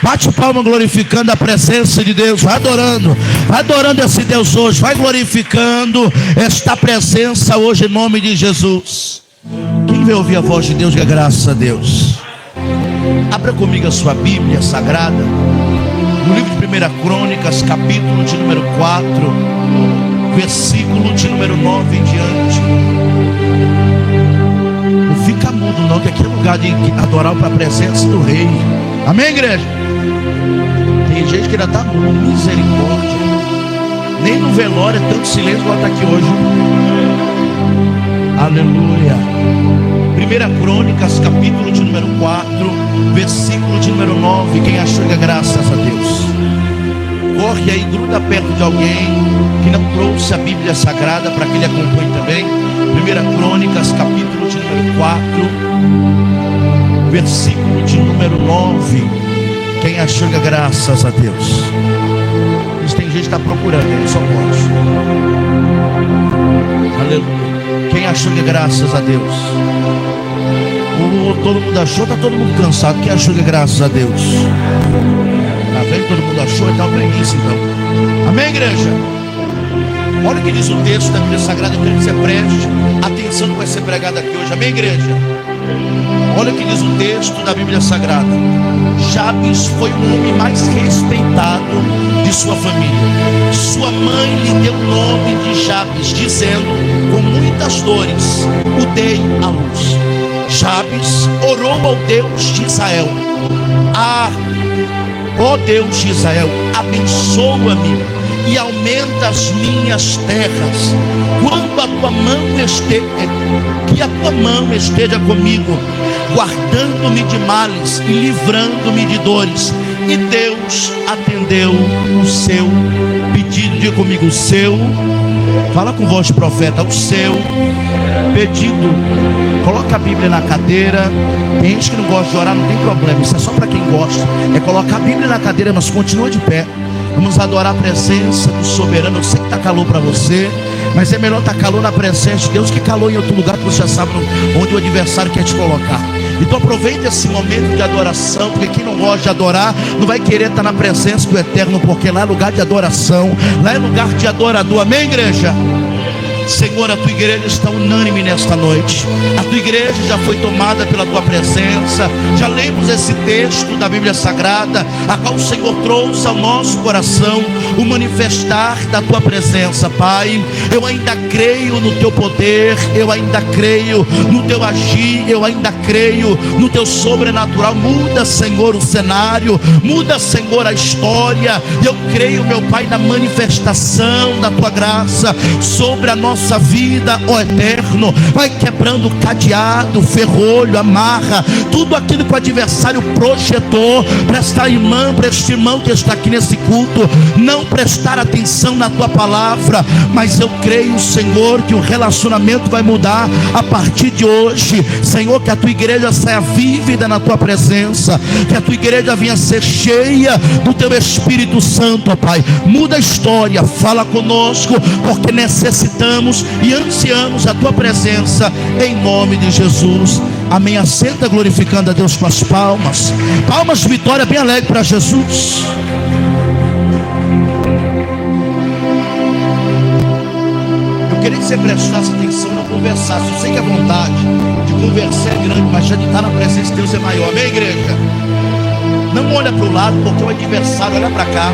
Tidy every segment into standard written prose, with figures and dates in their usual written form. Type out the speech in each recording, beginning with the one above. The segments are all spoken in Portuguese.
Bate palma glorificando a presença de Deus. Vai adorando esse Deus hoje. Vai glorificando esta presença hoje em nome de Jesus. Quem vai ouvir a voz de Deus, diga graças a Deus. Abra comigo a sua Bíblia Sagrada, no livro de 1 Crônicas, capítulo de número 4, versículo de número 9 em diante. Não fica mudo não, que aqui é lugar de adorar para a presença do Rei. Amém, igreja? Tem gente que ainda está mudo, misericórdia. Nem no velório é tanto silêncio quanto aqui hoje. Aleluia. 1 Crônicas, capítulo de número 4, versículo de número 9. Quem achou que é graças a Deus? Corre aí, gruda perto de alguém que não trouxe a Bíblia Sagrada para que ele acompanhe também. 1 Crônicas, capítulo de número 4, versículo de número 9. Quem achou que é graças a Deus? Mas tem gente que está procurando, ele só pode. Aleluia. Quem achou que é graças a Deus? Todo mundo achou, está todo mundo cansado. Quem achou que é graças a Deus? Tá vendo? Todo mundo achou, então preguiça então. Amém, igreja? Olha o que diz o texto da Bíblia Sagrada. Eu quero que você preste atenção no que vai ser pregado aqui hoje. Amém, igreja? Olha o que diz o texto da Bíblia Sagrada. Jabes foi o homem mais respeitado de sua família. Sua mãe lhe deu o nome de Jabes, dizendo: com muitas dores o dei à luz. Jabes orou ao Deus de Israel: ó Deus de Israel, abençoa-me e aumenta as minhas terras. Quando a tua mão que a tua mão esteja comigo, guardando-me de males e livrando-me de dores. E Deus atendeu o seu pedido. Diga comigo, o seu. Fala com voz de profeta, o seu pedido. Coloca a Bíblia na cadeira. Tem gente que não gosta de orar, não tem problema. Isso é só para quem gosta. É colocar a Bíblia na cadeira, mas continua de pé. Vamos adorar a presença do soberano. Eu sei que está calor para você, mas é melhor estar calor na presença de Deus que calor em outro lugar que você já sabe onde o adversário quer te colocar. Então aproveite esse momento de adoração, porque quem não gosta de adorar não vai querer estar na presença do Eterno, porque lá é lugar de adoração, lá é lugar de adorador. Amém, igreja? Senhor, a tua igreja está unânime nesta noite. A tua igreja já foi tomada pela tua presença. Já lemos esse texto da Bíblia Sagrada, a qual o Senhor trouxe ao nosso coração o manifestar da tua presença. Pai, eu ainda creio no teu poder, eu ainda creio no teu agir, eu ainda creio no teu sobrenatural. Muda, Senhor, o cenário, muda, Senhor, a história. Eu creio, meu Pai, na manifestação da tua graça sobre a nossa vida, ó Eterno. Vai quebrando o cadeado, o ferrolho, a marra, tudo aquilo que o adversário projetou para este irmão que está aqui nesse culto não prestar atenção na tua palavra. Mas eu creio, Senhor, que o relacionamento vai mudar a partir de hoje. Senhor, que a tua igreja saia vívida na tua presença, que a tua igreja venha ser cheia do teu Espírito Santo, ó Pai. Muda a história, fala conosco, porque necessitamos e ansiamos a tua presença, em nome de Jesus. Amém. Assenta glorificando a Deus com as palmas. Palmas de vitória bem alegre para Jesus. Eu queria que você prestasse atenção e não conversasse. Eu sei que a vontade de conversar é grande, mas já de estar na presença de Deus é maior. Amém, igreja? Não olha para o lado, porque o adversário olha para cá.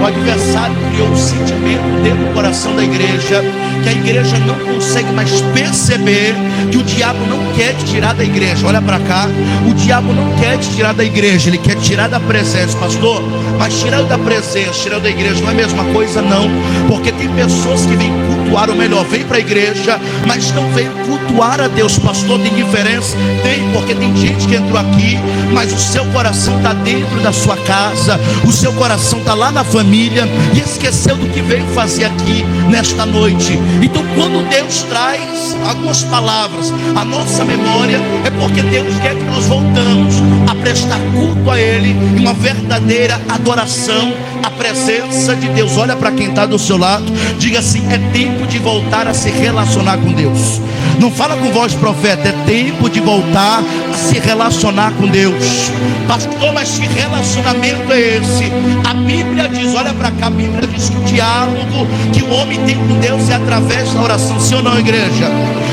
O adversário criou um sentimento dentro do coração da igreja, que a igreja não consegue mais perceber que o diabo não quer te tirar da igreja. Olha para cá. O diabo não quer te tirar da igreja, ele quer tirar da presença, pastor. Mas tirando da presença, tirando da igreja não é a mesma coisa, não. Porque tem pessoas que vêm cultuar, ou melhor, vêm para a igreja, mas não vêm cultuar a Deus. Pastor, tem diferença? Tem, porque tem gente que entrou aqui, mas o seu coração está dentro da sua casa, o seu coração está lá na família e esqueceu do que veio fazer aqui nesta noite. Então quando Deus traz algumas palavras à nossa memória, é porque Deus quer que nós voltamos a prestar culto a Ele, em uma verdadeira adoração à presença de Deus. Olha para quem está do seu lado, diga assim: é tempo de voltar a se relacionar com Deus. Não fala com voz profeta. É tempo de voltar a se relacionar com Deus. Pastor, mas que relacionamento é esse? A Bíblia diz, olha para cá, a Bíblia diz que o diálogo que o homem tem com Deus é através da oração. Sim ou não, igreja?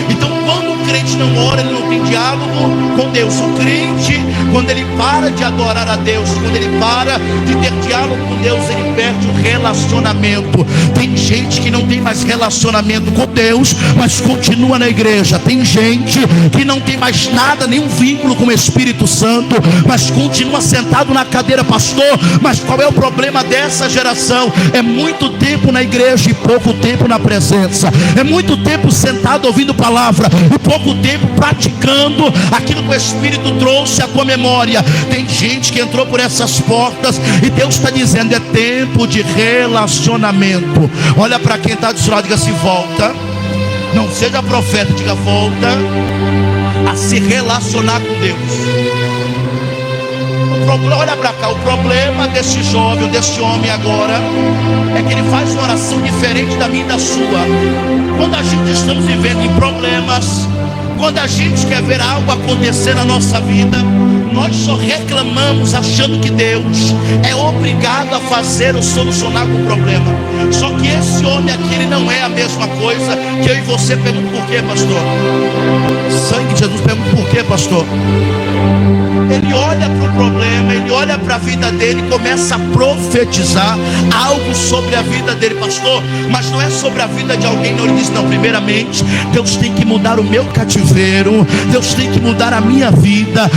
Então, quando o crente não ora, ele não tem diálogo com Deus. O crente, quando ele para de adorar a Deus, quando ele para de ter diálogo com Deus, ele perde o relacionamento. Tem gente que não tem mais relacionamento com Deus, mas continua na igreja. Tem gente que não tem mais nada, nenhum vínculo com o Espírito Santo, mas continua sentado na cadeira. Pastor, mas qual é o problema dessa geração? É muito tempo na igreja e pouco tempo na presença. É muito tempo sentado ouvindo palavra e pouco tempo praticando aquilo que o Espírito trouxe à tua memória. Tem gente que entrou por essas portas e Deus está dizendo, é tempo de relacionamento. Olha para quem está do seu lado, diga assim, volta. Não seja profeta, diga, volta a se relacionar com Deus. Olha para cá, o problema desse jovem, desse homem agora, é que ele faz uma oração diferente da minha e da sua. Quando a gente estamos vivendo em problemas, quando a gente quer ver algo acontecer na nossa vida, nós só reclamamos achando que Deus é obrigado a fazer ou solucionar o problema. Só que esse homem aqui, ele não é a mesma coisa que eu e você. Pergunta por quê, pastor? Sangue de Jesus, pergunta por quê, pastor? Ele olha para o problema, ele olha para a vida dele e começa a profetizar algo sobre a vida dele. Pastor, mas não é sobre a vida de alguém, não. Ele diz, não, primeiramente Deus tem que mudar o meu cativeiro, Deus tem que mudar a minha vida,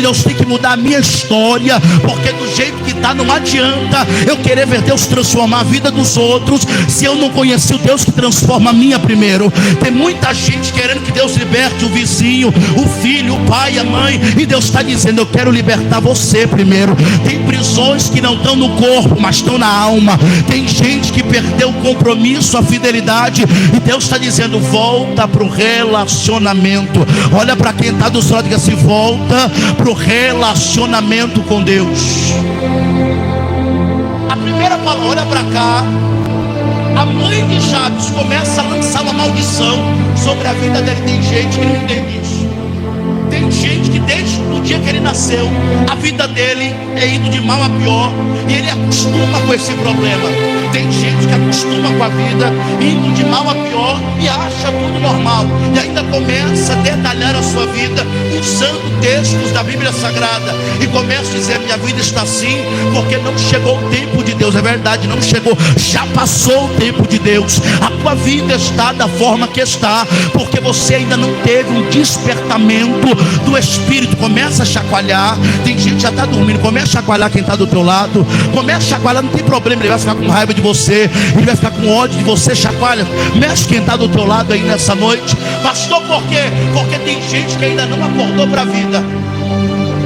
Deus tem que mudar a minha história, porque do jeito que está não adianta eu querer ver Deus transformar a vida dos outros se eu não conheci o Deus que transforma a minha primeiro. Tem muita gente querendo que Deus liberte o vizinho, o filho, o pai, a mãe, e Deus está dizendo, eu quero libertar você primeiro. Tem prisões que não estão no corpo, mas estão na alma. Tem gente que perdeu o compromisso, a fidelidade, e Deus está dizendo, volta para o relacionamento. Olha para quem está do seu lado e diga assim, volta para o relacionamento com Deus. A primeira palavra, olha para cá. A mãe de Jabes começa a lançar uma maldição sobre a vida dele. Tem gente que não entende isso. Tem gente que desde o dia que ele nasceu, a vida dele é indo de mal a pior, e ele acostuma com esse problema. Tem gente que acostuma com a vida indo de mal a pior e acha tudo normal, e ainda começa a detalhar a sua vida usando textos da Bíblia Sagrada, e começa a dizer, minha vida está assim porque não chegou o tempo de Deus. É verdade, não chegou, já passou o tempo de Deus. A tua vida está da forma que está porque você ainda não teve um despertamento do Espírito. Começa a chacoalhar. Tem gente que já está dormindo, começa a chacoalhar quem está do teu lado, começa a chacoalhar, não tem problema, ele vai ficar com raiva de você, ele vai ficar com ódio de você. Chacoalha, mexe quem está do teu lado aí nessa noite. Pastor, por quê? Porque tem gente que ainda não acordou para a vida.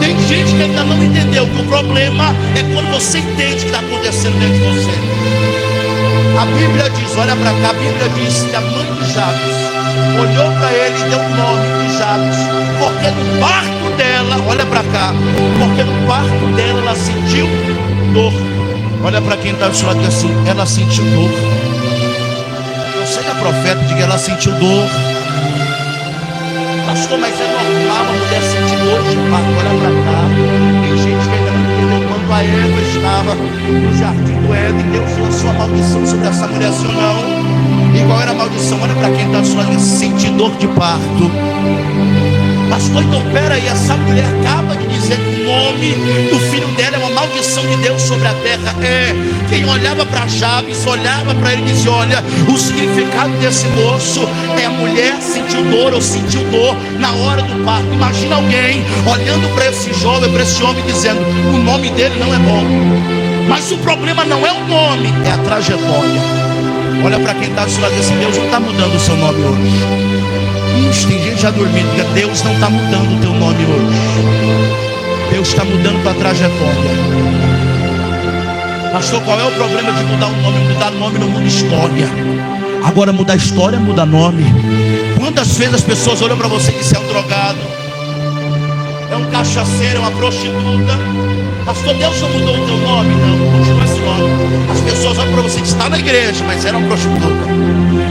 Tem gente que ainda não entendeu que o problema é quando você entende o que está acontecendo dentro de você. A Bíblia diz, olha para cá, a Bíblia diz que a mãe de Jabes olhou para ele e deu o nome de Jabes, porque no parto dela, olha para cá, porque no parto dela ela sentiu dor. Olha para quem está do seu lado e diz assim, ela sentiu dor. Não seja profeta, diga, ela sentiu dor. Pastor, mas é normal a mulher sentir dor de parto. Olha para cá, tem gente que ainda não entendeu quando a Eva estava no jardim do Éden, Deus lançou a maldição sobre essa mulher, sim ou não? E qual era a maldição? Olha para quem está do seu lado e diz, sentir dor de parto. Pastor, então peraí, essa mulher acaba de dizer que o nome do filho dela é uma maldição de Deus sobre a terra. É, quem olhava para Jabes, olhava para ele e dizia, olha, o significado desse moço é a mulher sentiu dor ou sentiu dor na hora do parto. Imagina alguém olhando para esse jovem, para esse homem, dizendo, o nome dele não é bom. Mas o problema não é o nome, é a trajetória. Olha para quem está do seu lado e diz assim, Deus não está mudando o seu nome hoje. Tem gente já dormindo, porque Deus não está mudando o teu nome hoje. Deus está mudando tua trajetória. Pastor, qual é o problema de mudar o nome? Mudar o nome não muda história. Agora mudar história muda nome. Quantas vezes as pessoas olham para você e dizem, é um drogado, é um cachaceiro, é uma prostituta. Pastor, Deus não mudou o teu nome? Não, continua esse nome. As pessoas olham para você que está na igreja, mas era uma prostituta.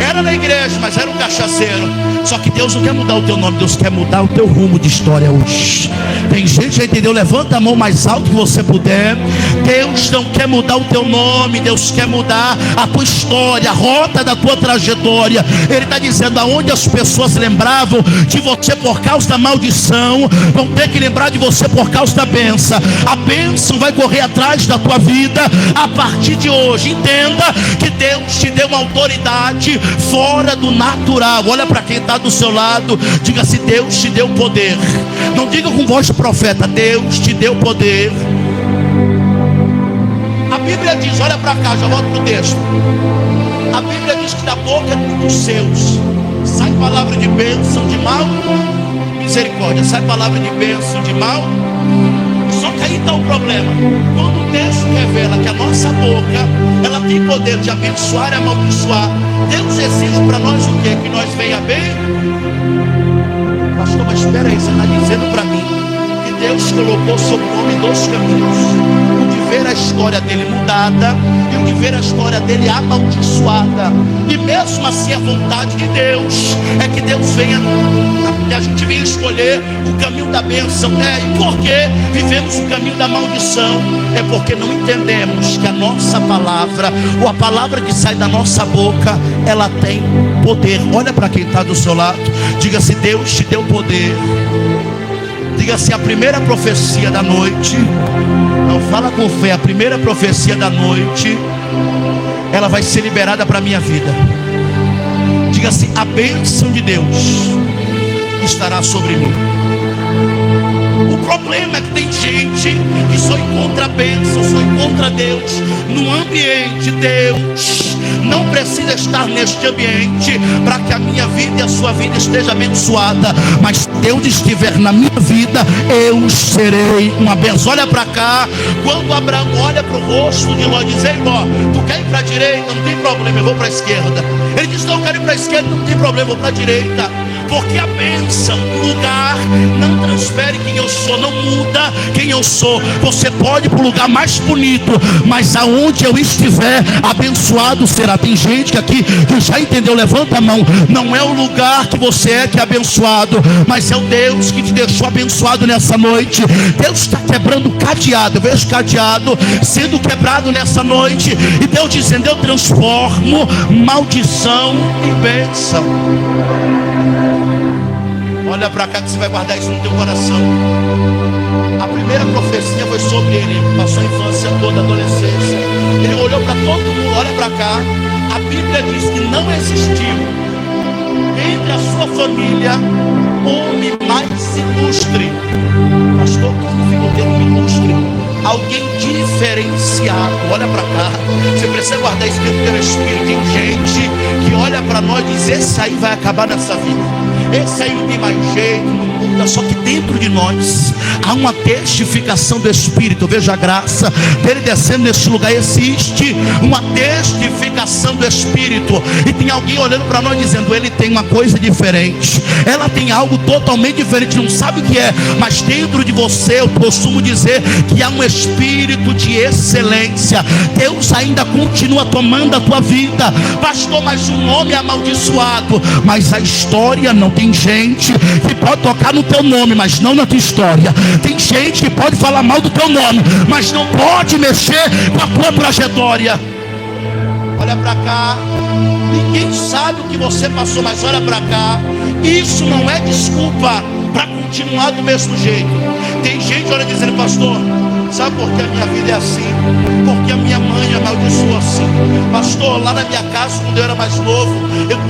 Era na igreja, mas era um cachaceiro. Só que Deus não quer mudar o teu nome, Deus quer mudar o teu rumo de história hoje. Tem gente que já entendeu? Levanta a mão mais alto que você puder. Deus não quer mudar o teu nome, Deus quer mudar a tua história, a rota da tua trajetória. Ele está dizendo: aonde as pessoas lembravam de você por causa da maldição, vão ter que lembrar de você por causa da bênção. A bênção vai correr atrás da tua vida a partir de hoje. Entenda que Deus te deu uma autoridade fora do natural. Olha para quem está do seu lado, diga: se Deus te deu poder. Não diga com voz de profeta: Deus te deu poder. A Bíblia diz, olha para cá, já volto para o texto. A Bíblia diz que da boca dos seus sai palavra de bênção, de mal, misericórdia. Sai palavra de bênção, de mal. Só que aí está o problema. Quando o texto revela que a nossa boca, ela tem poder de abençoar e amaldiçoar, Deus exige para nós o quê? Que nós venha bem? Pastor, mas espera aí, você está dizendo para mim que Deus colocou sobre o homem dois caminhos: o de ver a história dele mudada e o de ver a história dele amaldiçoada. E mesmo assim a vontade de Deus é que Deus venha, que a gente venha escolher o caminho da bênção. E por que vivemos o caminho da maldição? É porque não entendemos que a nossa palavra, ou a palavra que sai da nossa boca, ela tem poder. Olha para quem está do seu lado, diga: se Deus te deu poder. Diga assim: a primeira profecia da noite, não fala com fé, a primeira profecia da noite, ela vai ser liberada para a minha vida. Diga assim: a bênção de Deus estará sobre mim. O problema é que tem gente que só encontra a bênção, só encontra Deus no ambiente. Deus não precisa estar neste ambiente para que a minha vida e a sua vida esteja abençoada. Mas se Deus estiver na minha vida, eu serei uma bênção. Olha para cá. Quando Abraão olha para o rosto de Ló e diz: ei Ló, tu quer ir para a direita? Não tem problema, eu vou para a esquerda. Ele diz: não, eu quero ir para a esquerda. Não tem problema, eu vou para a direita. Porque a bênção, o lugar, não transfere quem eu sou, não muda quem eu sou. Você pode ir para o lugar mais bonito, mas aonde eu estiver, abençoado será. Tem gente que aqui que já entendeu, levanta a mão. Não é o lugar que você é que é abençoado, mas é o Deus que te deixou abençoado nessa noite. Deus está quebrando o cadeado. Eu vejo cadeado sendo quebrado nessa noite, e Deus dizendo: eu transformo maldição em bênção. Olha para cá que você vai guardar isso no teu coração. A primeira profecia foi sobre ele. Passou a infância toda, a adolescência. Ele olhou para todo mundo. Olha para cá. A Bíblia diz que não existiu entre a sua família homem mais ilustre. Pastor, que significa o termo ilustre? Alguém diferenciado. Olha para cá. Você precisa guardar isso dentro do teu espírito. Tem gente que olha para nós e diz: esse aí vai acabar nessa vida. Esse aí não tem mais jeito, não muda. Só que dentro de nós há uma testificação do Espírito. Veja a graça dele descendo neste lugar. Existe uma testificação do Espírito. E tem alguém olhando para nós dizendo: ele tem uma coisa diferente, ela tem algo totalmente diferente. Não sabe o que é, mas dentro de você eu costumo dizer que há um espírito de excelência. Deus ainda continua tomando a tua vida. Pastor, mas o nome é amaldiçoado. Mas a história não. Tem gente que pode tocar no teu nome, mas não na tua história. Tem gente que pode falar mal do teu nome, mas não pode mexer com a tua trajetória. Olha para cá. Ninguém sabe o que você passou, mas olha para cá. Isso não é desculpa para continuar do mesmo jeito. Tem gente olha dizendo: pastor, sabe por que a minha vida é assim? Porque a minha mãe amaldiçoou assim. Pastor, lá na minha casa, quando eu era mais novo,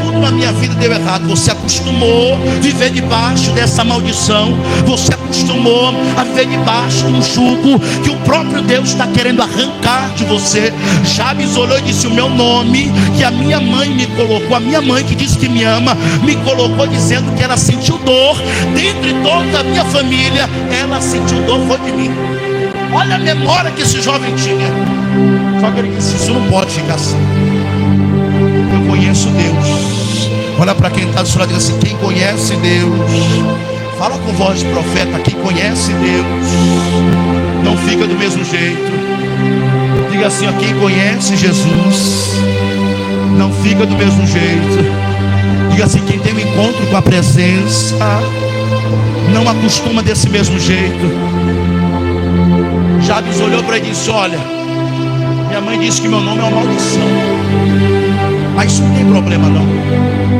tudo na minha vida deu errado. Você acostumou a viver debaixo dessa maldição. Você acostumou a viver debaixo de um jugo que o próprio Deus está querendo arrancar de você. Jabes olhou e disse: o meu nome que a minha mãe me colocou, a minha mãe que disse que me ama, me colocou dizendo que ela sentiu dor. Dentre toda a minha família, ela sentiu dor, foi de mim. Olha a memória que esse jovem tinha. Só que ele disse: isso não pode ficar assim. Eu conheço Deus. Olha para quem está do seu lado e diz assim: quem conhece Deus Fala com voz de profeta. Quem conhece Deus não fica do mesmo jeito. Diga assim, ó, quem conhece Jesus não fica do mesmo jeito. Diga assim, quem tem um encontro com a presença não acostuma desse mesmo jeito. Jabes olhou para ele e disse: olha, minha mãe disse que meu nome é uma maldição, mas não tem problema não.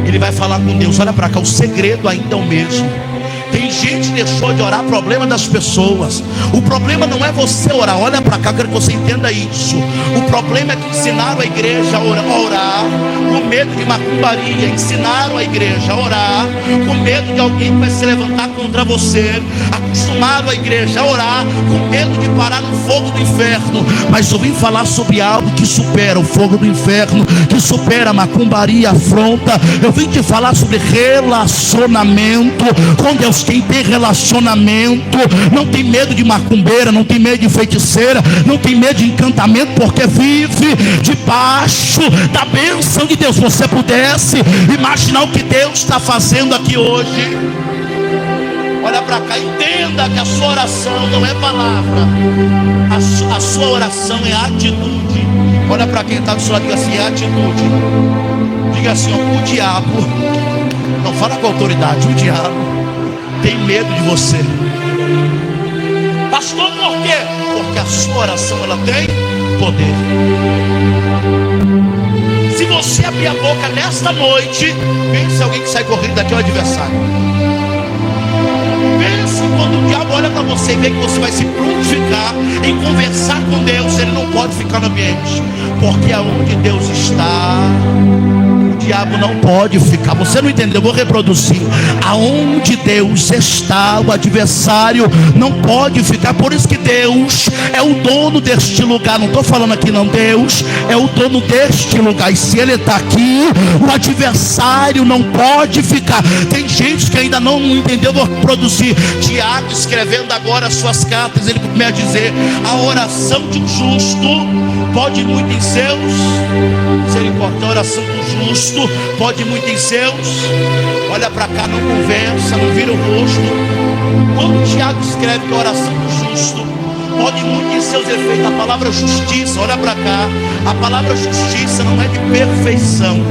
Ele vai falar com Deus. Olha para cá, o segredo ainda é o mesmo. Tem gente que deixou de orar, problema das pessoas. O problema não é você orar. Olha para cá, quero que você entenda isso. O problema é que ensinaram a igreja a orar com medo de macumbaria. Ensinaram a igreja a orar com medo de alguém que vai se levantar contra você. Acostumaram a igreja a orar com medo de parar no fogo do inferno. Mas eu vim falar sobre algo que supera o fogo do inferno, que supera a macumbaria, a afronta. Eu vim te falar sobre relacionamento com Deus. Quem tem relacionamento não tem medo de macumbeira, não tem medo de feiticeira, não tem medo de encantamento, porque vive debaixo da bênção de Deus. Você pudesse imaginar o que Deus está fazendo aqui hoje? Olha para cá, entenda que a sua oração não é palavra, a sua oração é atitude. Olha para quem está do seu lado, diga assim, é atitude. Diga assim, ó, o diabo, não fala com autoridade, o diabo tem medo de você. Pastor, por quê? Porque a sua oração, ela tem poder. Se você abrir a boca nesta noite, pense alguém que sai correndo daqui, é o adversário. Pense quando o diabo olha para você e vê que você vai se prontificar em conversar com Deus, ele não pode ficar no ambiente, porque aonde Deus está, o diabo não pode ficar. Você não entendeu? Eu vou reproduzir. Aonde Deus está, o adversário não pode ficar. Por isso que Deus é o dono deste lugar. Não estou falando aqui não. Deus é o dono deste lugar. E se Ele está aqui, o adversário não pode ficar. Tem gente que ainda não entendeu. Eu vou produzir. Tiago, escrevendo agora as suas cartas, ele começa a dizer: a oração de um justo pode muito em seus. Misericórdia, a oração do justo pode muito em seus. Olha para cá, não conversa, não vira o rosto. Quando Tiago escreve que a oração do justo pode muito em seus efeitos, a palavra justiça, olha para cá, a palavra justiça não é de perfeição,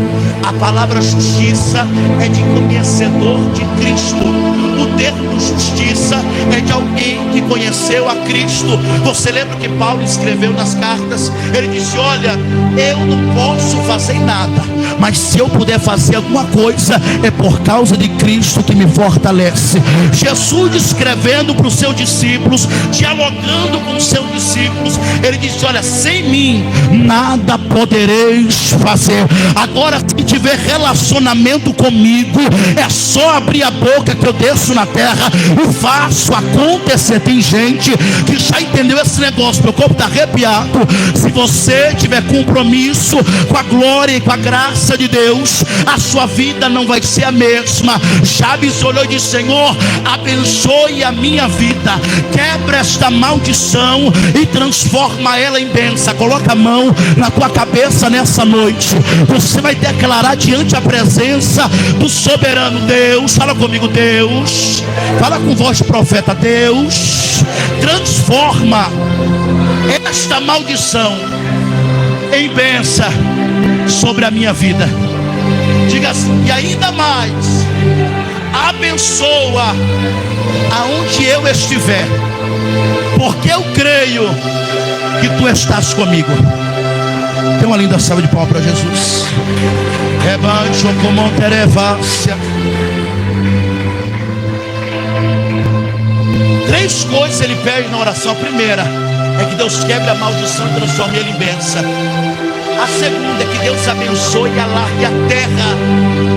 a palavra justiça é de conhecedor de Cristo. O termo justiça é de alguém que conheceu a Cristo. Você lembra que Paulo escreveu nas cartas? Ele disse: olha, eu não posso fazer nada, mas se eu puder fazer alguma coisa, é por causa de Cristo que me fortalece. Jesus escrevendo para os seus discípulos, dialogando com os seus discípulos, ele disse: olha, sem mim nada podereis fazer. Agora, se tiver relacionamento comigo, é só abrir a boca que eu desço na terra e faço acontecer. Tem gente que já entendeu esse negócio, meu corpo está arrepiado. Se você tiver compromisso com a glória e com a graça de Deus, a sua vida não vai ser a mesma. Jabes olhou e disse: Senhor, abençoe a minha vida, quebra esta maldição e transforma ela em bênção. Coloca a mão na tua cabeça nessa noite. Você vai declarar diante da presença do soberano Deus. Fala comigo, Deus. Fala com voz de profeta. Deus, transforma esta maldição em bênção sobre a minha vida. Diga assim: e ainda mais, abençoa aonde eu estiver, porque eu creio que tu estás comigo. Tem uma linda salva de palmas para Jesus. Rebancho como terevácia. Três coisas ele pede na oração. A primeira é que Deus quebre a maldição e transforme ele em bênção. A segunda é que Deus abençoe e alargue a terra,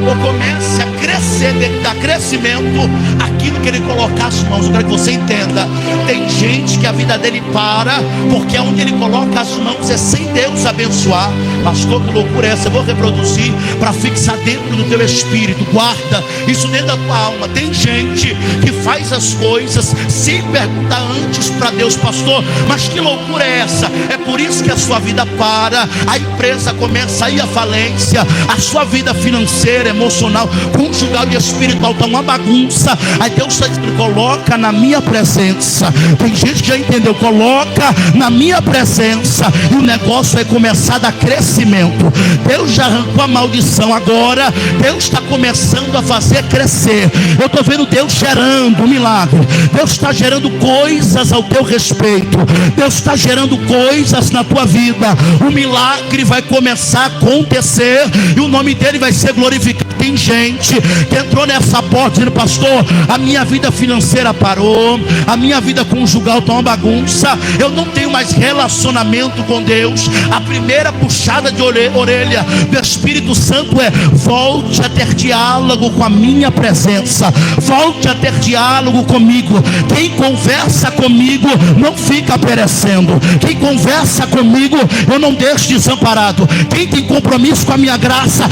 ou comece a crescer, dar crescimento aquilo que Ele colocar as mãos. Eu quero que você entenda: tem gente que a vida dele para, porque onde ele coloca as mãos é sem Deus abençoar. Pastor, que loucura é essa? Eu vou reproduzir para fixar dentro do teu espírito. Guarda isso dentro da tua alma. Tem gente que faz as coisas sem perguntar antes para Deus. Pastor, mas que loucura é essa? É por por isso que a sua vida para, a empresa começa a ir à falência, a sua vida financeira, emocional, conjugal e espiritual está uma bagunça. Aí Deus está dizendo: coloca na minha presença. Tem gente que já entendeu, coloca na minha presença, e o negócio vai começar a dar crescimento. Deus já arrancou a maldição, agora Deus está começando a fazer crescer. Eu estou vendo Deus gerando um milagre. Deus está gerando coisas ao teu respeito. Deus está gerando coisas na tua vida. O milagre vai começar a acontecer e o nome dele vai ser glorificado. Tem gente que entrou nessa porta dizendo: pastor, a minha vida financeira parou, a minha vida conjugal está uma bagunça, eu não tenho mais relacionamento com Deus. A primeira puxada de orelha do Espírito Santo é: volte a ter diálogo com a minha presença, volte a ter diálogo comigo. Quem conversa comigo não fica perecendo. Quem conversa comigo eu não deixo desamparado. Quem tem compromisso com a minha graça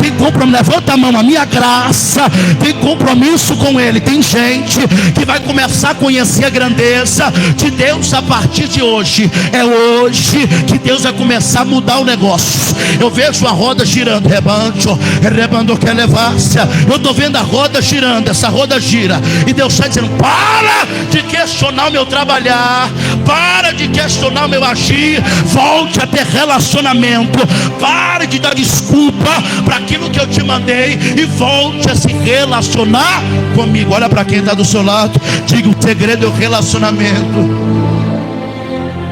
tem compromisso. Levanta a mão, a minha graça tem compromisso com ele. Tem gente que vai começar a conhecer a grandeza de Deus a partir de hoje. É hoje que Deus vai começar a mudar o negócio. Eu vejo a roda girando, rebando que levar-se. Eu estou vendo a roda girando, essa roda gira, e Deus está dizendo: para de questionar o meu trabalhar, para de questionar o meu agir, volte a ter relacionamento, pare de dar desculpa para aquilo que eu te mandei e volte a se relacionar comigo. Olha para quem está do seu lado, diga: o segredo é o relacionamento.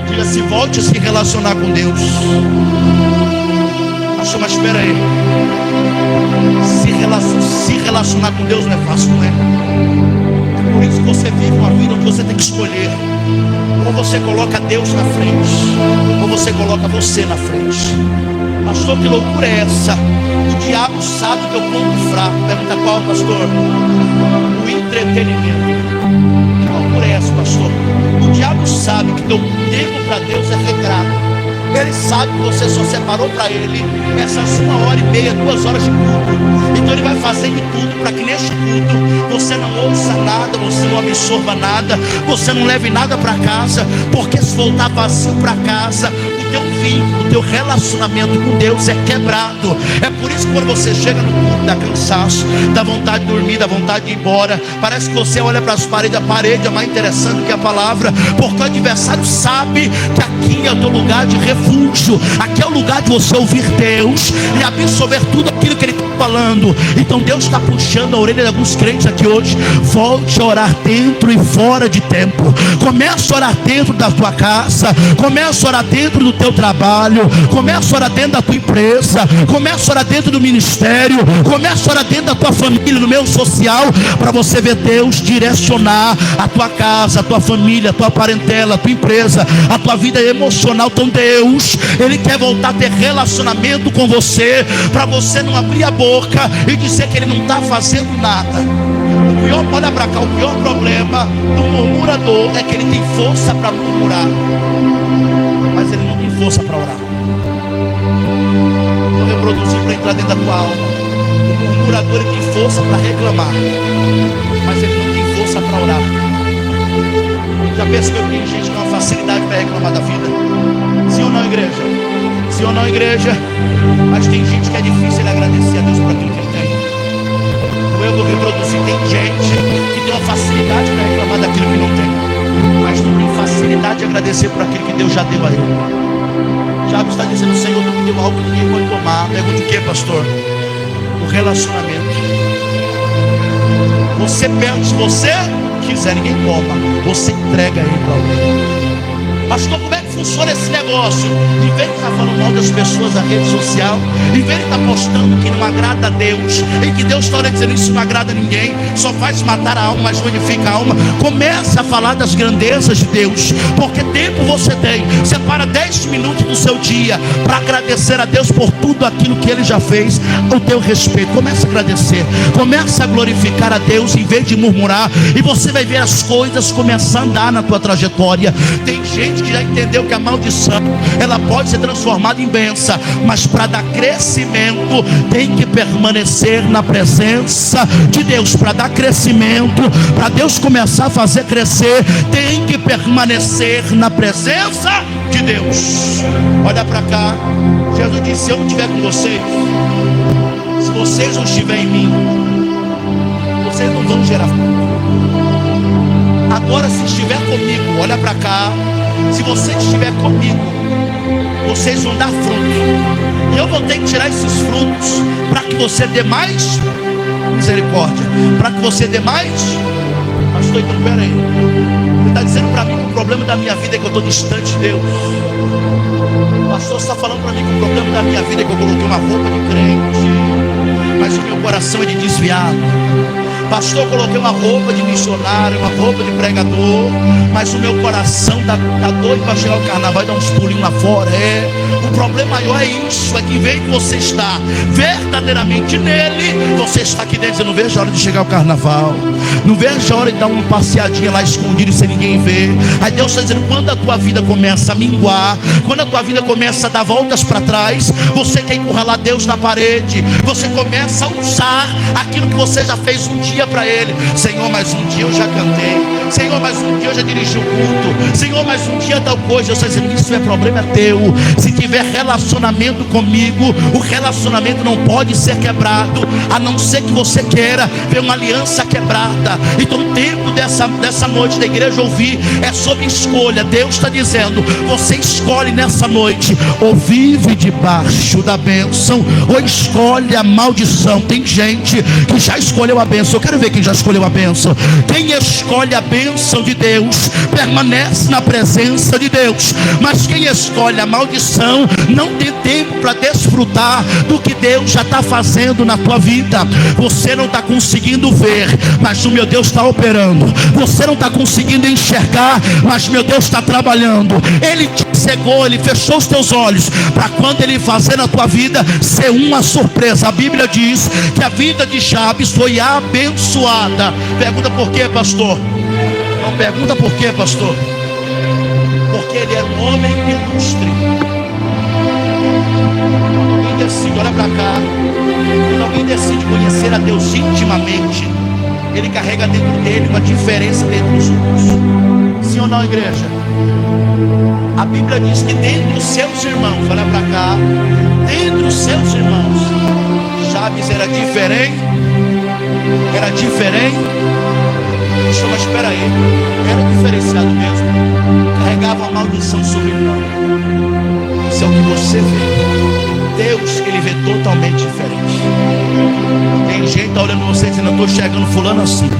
Diga: se volte a se relacionar com Deus. Mas espera aí, se relacionar com Deus não é fácil, não é? É por isso que você vive uma vida onde você tem que escolher: ou você coloca Deus na frente, ou você coloca você na frente. Pastor, que loucura é essa? O diabo sabe que eu ponto fraco. Pergunta: qual, pastor? O entretenimento. Que loucura é essa, pastor? O diabo sabe que teu tempo para Deus é regrado. Ele sabe que você só separou para ele essas 1h30, 2 horas de culto. Então ele vai fazer de tudo para que neste culto você não ouça nada, você não absorva nada, você não leve nada para casa. Porque se voltar vazio para casa, o teu vínculo, o teu relacionamento com Deus é quebrado. É por isso que quando você chega no culto, dá cansaço, dá vontade de dormir, dá vontade de ir embora. Parece que você olha para as paredes, a parede é mais interessante do que a palavra. Porque o adversário sabe que aqui é o teu lugar de refúgio. Aqui é o lugar de você ouvir Deus e absorver tudo aquilo que Ele está falando. Então Deus está puxando a orelha de alguns crentes aqui hoje. Volte a orar dentro e fora de tempo. Comece a orar dentro da tua casa, comece a orar dentro do teu trabalho, comece a orar dentro da tua empresa, comece a orar dentro do ministério, comece a orar dentro da tua família, no meio social, para você ver Deus direcionar a tua casa, a tua família, a tua parentela, a tua empresa, a tua vida emocional. Então Deus, Ele quer voltar a ter relacionamento com você, para você não abrir a boca e dizer que Ele não está fazendo nada. O pior, olha para cá, o pior problema do murmurador é que ele tem força para murmurar, mas ele não tem força para orar. Vou reproduzir para entrar dentro da tua alma. O murmurador, ele tem força para reclamar, mas ele não tem força para orar. Já percebeu que tem gente com uma facilidade para reclamar da vida? Sim ou não, igreja? Sim ou não, igreja? Mas tem gente que é difícil ele agradecer a Deus por aquilo que ele tem. Eu vou reproduzir: tem gente que tem uma facilidade para reclamar daquilo que não tem, mas não tem facilidade de agradecer por aquilo que Deus já deu a ele. O diabo está dizendo: Senhor, tu me deu algo que ninguém pode tomar. Pergunta: o que, pastor? O relacionamento. Você perde, se você quiser, ninguém toma. Você entrega ele para alguém. Pastor, como é que funciona esse negócio? Em vez de estar falando mal das pessoas na rede social, em vez de estar postando que não agrada a Deus, e que Deus está dizendo isso não agrada a ninguém, só faz matar a alma, mas não edifica a alma, começa a falar das grandezas de Deus. Porque tempo você tem. Separa 10 minutos do seu dia para agradecer a Deus por tudo aquilo que Ele já fez ao teu respeito. Começa a agradecer, começa a glorificar a Deus em vez de murmurar, e você vai ver as coisas começar a andar na tua trajetória. Tem gente que já entendeu entendeu que a maldição, ela pode ser transformada em bênção, mas para dar crescimento, tem que permanecer na presença de Deus. Para dar crescimento, para Deus começar a fazer crescer, tem que permanecer na presença de Deus. Olha para cá, Jesus disse: se eu não estiver com vocês, se vocês não estiverem em mim, vocês não vão gerar fruto. Agora, se estiver comigo, olha para cá, se você estiver comigo, vocês vão dar fruto, e eu vou ter que tirar esses frutos para que você dê mais misericórdia, para que você dê mais. Pastor, então peraí, ele está dizendo para mim que o problema da minha vida é que eu estou distante de Deus. O pastor está falando para mim que o problema da minha vida é que eu coloquei uma roupa de crente, mas o meu coração é de desviado. Pastor, eu coloquei uma roupa de missionário, uma roupa de pregador, mas o meu coração está doido para chegar ao carnaval e dar uns pulinhos lá fora. O problema maior é isso, é que em vez de você estar verdadeiramente nele, você está aqui dentro. Eu não vejo a hora de chegar ao carnaval, não vejo a hora de dar uma passeadinha lá escondido sem ninguém ver. Aí Deus está dizendo: quando a tua vida começa a minguar, quando a tua vida começa a dar voltas para trás, você quer encurralar Deus na parede, você começa a usar aquilo que você já fez um dia para Ele. Senhor, mais um dia eu já cantei, Senhor, mais um dia eu já dirigi o culto, Senhor, mais um dia tal coisa. Eu estou dizendo: isso é problema teu. Se tiver relacionamento comigo, o relacionamento não pode ser quebrado, a não ser que você queira ver uma aliança quebrada. Então o tempo dessa noite da igreja ouvir é sobre escolha. Deus está dizendo: você escolhe nessa noite, ou vive debaixo da bênção, ou escolhe a maldição. Tem gente que já escolheu a bênção. Eu quero ver quem já escolheu a bênção. Quem escolhe a bênção de Deus permanece na presença de Deus, mas quem escolhe a maldição não tem tempo para desfrutar do que Deus já está fazendo na tua vida. Você não está conseguindo ver, mas o meu Deus está operando. Você não está conseguindo enxergar, mas meu Deus está trabalhando. Ele te cegou, Ele fechou os teus olhos, para quando Ele fazer na tua vida ser uma surpresa. A Bíblia diz que a vida de Jabes foi abençoada. Pergunta por quê, pastor? Não pergunta por quê, pastor? Porque ele era um homem ilustre. Alguém decide, olha para cá, quando alguém decide conhecer a Deus intimamente, ele carrega dentro dele uma diferença dentre os outros. Sim ou não, igreja? A Bíblia diz que dentre os seus irmãos, olha para cá, dentre os seus irmãos, Jabes era diferente. Era diferente. Mas espera aí, era diferenciado mesmo. Carregava a maldição sobre ele. Isso é o que você vê. Deus, Ele vê totalmente diferente. Tem gente que está olhando você dizendo: eu estou enxergando fulano assim,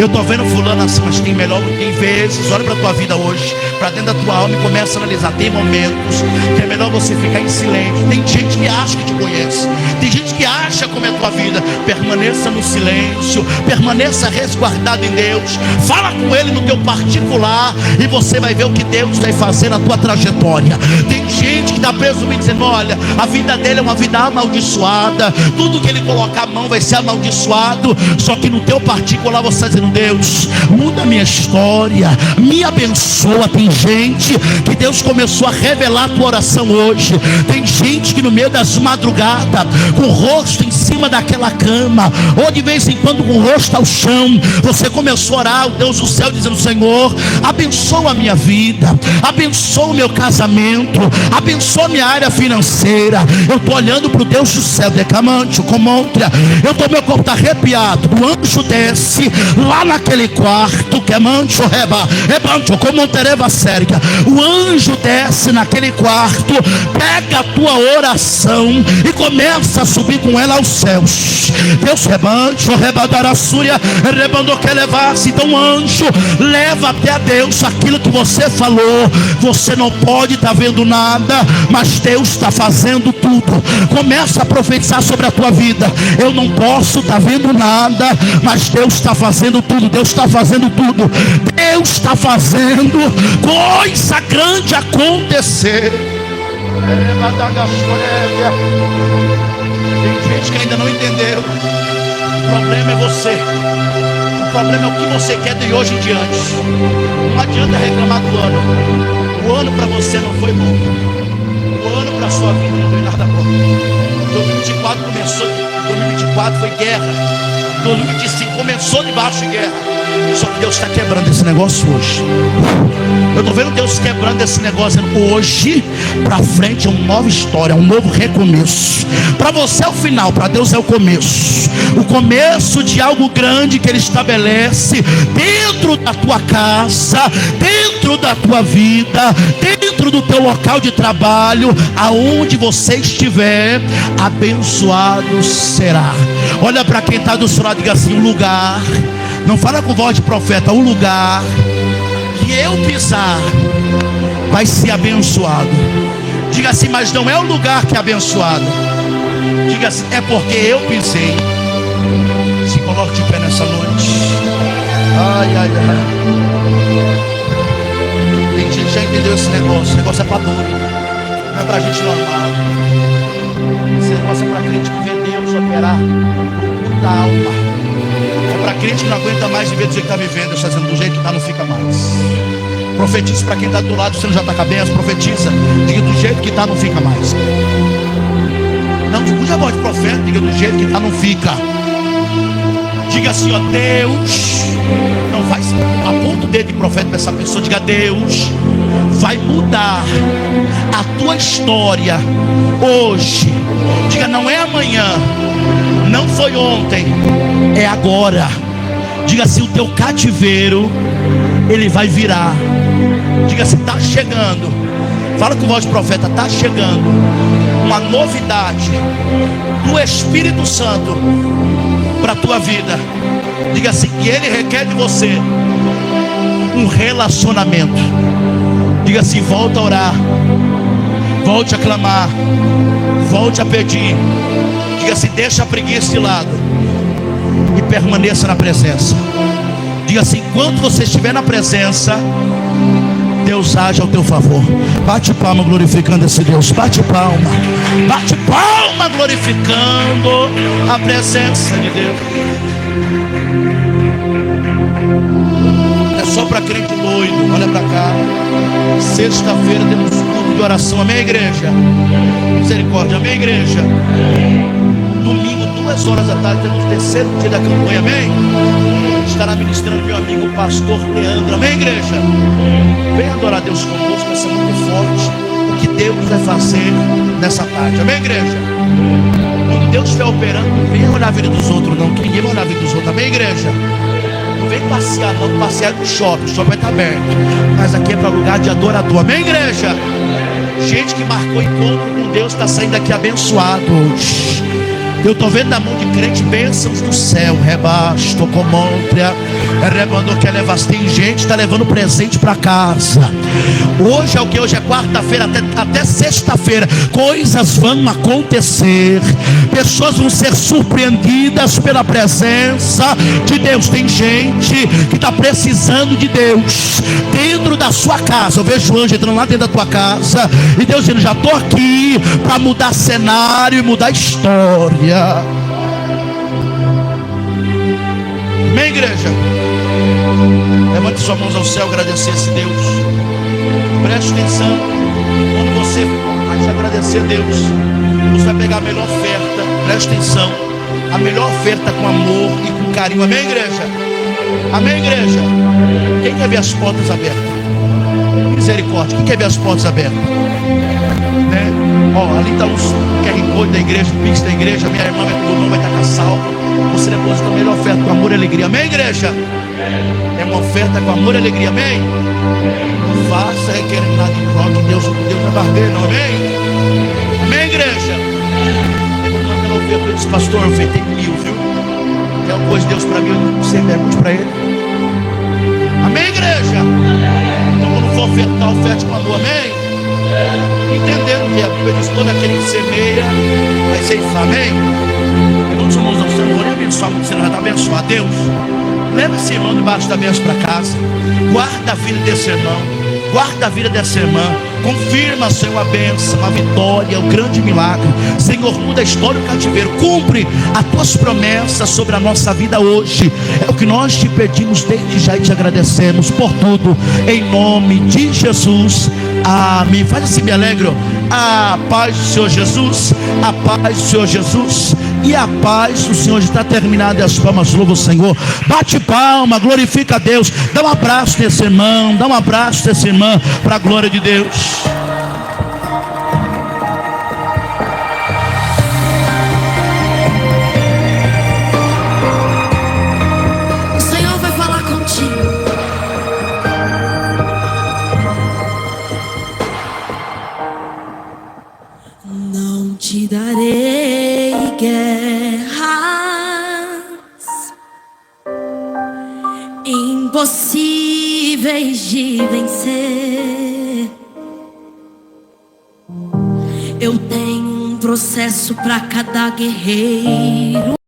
eu estou vendo fulano assim, mas tem melhor. Tem vezes, olha para a tua vida hoje, para dentro da tua alma, e começa a analisar. Tem momentos que é melhor você ficar em silêncio. Tem gente que acha que te conhece, tem gente que acha como é a tua vida. Permaneça no silêncio, permaneça resguardado em Deus. Fala com Ele no teu particular, e você vai ver o que Deus vai fazer na tua trajetória. Tem gente que está presumindo, dizendo: olha, a vida dele é uma vida amaldiçoada, tudo que ele colocar a mão vai ser amaldiçoado. Só que no teu particular você está dizendo: Deus, muda a minha história, me abençoa. Tem gente que Deus começou a revelar a tua oração hoje. Tem gente que no meio das madrugadas, com o rosto em cima daquela cama, ou de vez em quando com o rosto ao chão, você começou a orar ao Deus do céu, dizendo: Senhor, abençoa a minha vida, abençoa o meu casamento, abençoa a minha área financeira. Eu estou olhando para o Deus do céu, decamante, comontra. Meu corpo está arrepiado. O anjo desce lá naquele quarto, que é mancho, rebancho, comontereva sérgia. O anjo desce naquele quarto, pega a tua oração e começa a subir com ela aos céus. Deus, rebancho, rebadarassúria, rebandou que levasse. Então o anjo leva até a Deus aquilo que você falou. Você não pode estar vendo nada, mas Deus está fazendo tudo. Começa a profetizar sobre a tua vida. Eu não posso estar vendo nada, mas Deus está fazendo tudo. Deus está fazendo tudo. Deus está fazendo coisa grande acontecer. Tem gente que ainda não entendeu. O problema é você. O problema é o que você quer de hoje em diante. Não adianta reclamar do ano. O ano para você não foi bom. O ano para a sua vida não foi nada bom. 2024 começou, 2024 foi guerra. 2025 começou debaixo de guerra. Só que Deus está quebrando esse negócio hoje. Eu estou vendo Deus quebrando esse negócio hoje. Para frente é uma nova história, um novo recomeço. Para você é o final, para Deus é o começo. O começo de algo grande que Ele estabelece dentro da tua casa, dentro da tua vida, dentro do teu local de trabalho, aonde você estiver, abençoado será. Olha para quem está do seu lado e diga assim: o lugar, não fala com voz de profeta, o lugar que eu pisar vai ser abençoado. Diga assim: mas não é o lugar que é abençoado. Diga assim: é porque eu pisei. Se coloque de pé nessa noite. Ai, ai, ai. Tem gente que já entendeu esse negócio. Esse negócio é para doido, não é para gente normal. Esse negócio é para crente que vê Deus operar da alma. É para crente que não aguenta mais viver do jeito que está vivendo. Deus está dizendo: do jeito que está não fica mais. Profetiza para quem está do lado, você não já está com a benção. Profetiza, diga: do jeito que está não fica mais. Não usa a voz de profeta, diga: do jeito que está não fica. Diga assim: ó, Deus não vai, aponta o dedo de profeta para essa pessoa. Diga: Deus vai mudar a tua história hoje. Diga: não é amanhã, não foi ontem, é agora. Diga assim: o teu cativeiro ele vai virar. Diga assim: está chegando. Fala com voz de profeta: está chegando uma novidade do Espírito Santo para a tua vida. Diga assim: que Ele requer de você um relacionamento. Diga assim: volta a orar, volte a clamar, volte a pedir. Diga assim: deixa a preguiça de lado e permaneça na presença. Diga assim: enquanto você estiver na presença, Deus age ao teu favor. Bate palma glorificando esse Deus. Bate palma glorificando a presença de Deus. É só para crente doido. Olha para cá. Sexta-feira temos culto de oração. Amém, igreja? Misericórdia. Amém, igreja? Domingo, 2 horas da tarde, temos o terceiro dia da campanha. Amém? Estará ministrando meu amigo pastor Leandro. Amém, igreja? Venha adorar a Deus conosco. Vai ser muito forte o que Deus vai fazer nessa tarde. Amém, igreja? Quando Deus estiver operando, não venha olhar a vida dos outros, não, que ninguém vai olhar a vida dos outros. Amém, igreja? Não vem passear, não. Passear no shopping. O shopping vai estar aberto, mas aqui é para lugar de adorador. Amém, igreja? Gente que marcou encontro com Deus está saindo daqui abençoado. Eu estou vendo na mão de crente bênçãos do céu. Rebasto, comôntria, rebando que levas. Tem gente que está levando presente para casa. Hoje é o que? Hoje é quarta-feira, até sexta-feira. Coisas vão acontecer. Pessoas vão ser surpreendidas pela presença de Deus. Tem gente que está precisando de Deus dentro da sua casa. Eu vejo o anjo entrando lá dentro da tua casa e Deus dizendo: já estou aqui para mudar cenário e mudar história. Amém, igreja? Levante suas mãos ao céu, agradecer esse Deus. Preste atenção. Quando você vai agradecer a Deus, você vai pegar a melhor oferta. Preste atenção. A melhor oferta com amor e com carinho. Amém, igreja? Amém, igreja? Quem quer ver as portas abertas? Misericórdia. Quem quer ver as portas abertas? Né? Ó, ali está o QR Code da igreja, o Pix da igreja. Minha irmã vai estar com a salva. Você deposita a melhor oferta com amor e alegria. Amém, igreja? É uma oferta com amor e alegria. Amém? Não faça requerendo nada em prol de Deus. Deus não é barbeiro, não. Amém? Amém, igreja? Eu disse: pastor, eu ofertei 1000, viu? Tem alguma coisa de Deus para mim, eu não sei, pergunte para ele. Amém, igreja? Então quando for ofertar, oferte com amor. Amém? Entendendo que a Bíblia diz: todo aquele que semeia vai ceifar. Amém? Levante suas mãos ao céu. Vou nem abençoar muito, você não vai estar abençoado. Deus, leva esse irmão debaixo da bênção para casa. Guarda a vida desse irmão, guarda a vida dessa irmã, Confirma, Senhor, a bênção, a vitória, o grande milagre. Senhor, muda a história do cativeiro. Cumpre as tuas promessas sobre a nossa vida hoje. É o que nós te pedimos desde já e te agradecemos por tudo. Em nome de Jesus. Amém. Faz assim, me alegro. A paz do Senhor Jesus. A paz do Senhor Jesus. E a paz do Senhor. Está terminada e as palmas louvam o Senhor. Bate palma, glorifica a Deus. Dá um abraço nesse irmão. Dá um abraço nessa irmã. Para a glória de Deus. O Senhor vai falar contigo. Não te darei guerras impossíveis de vencer. Eu tenho um processo para cada guerreiro.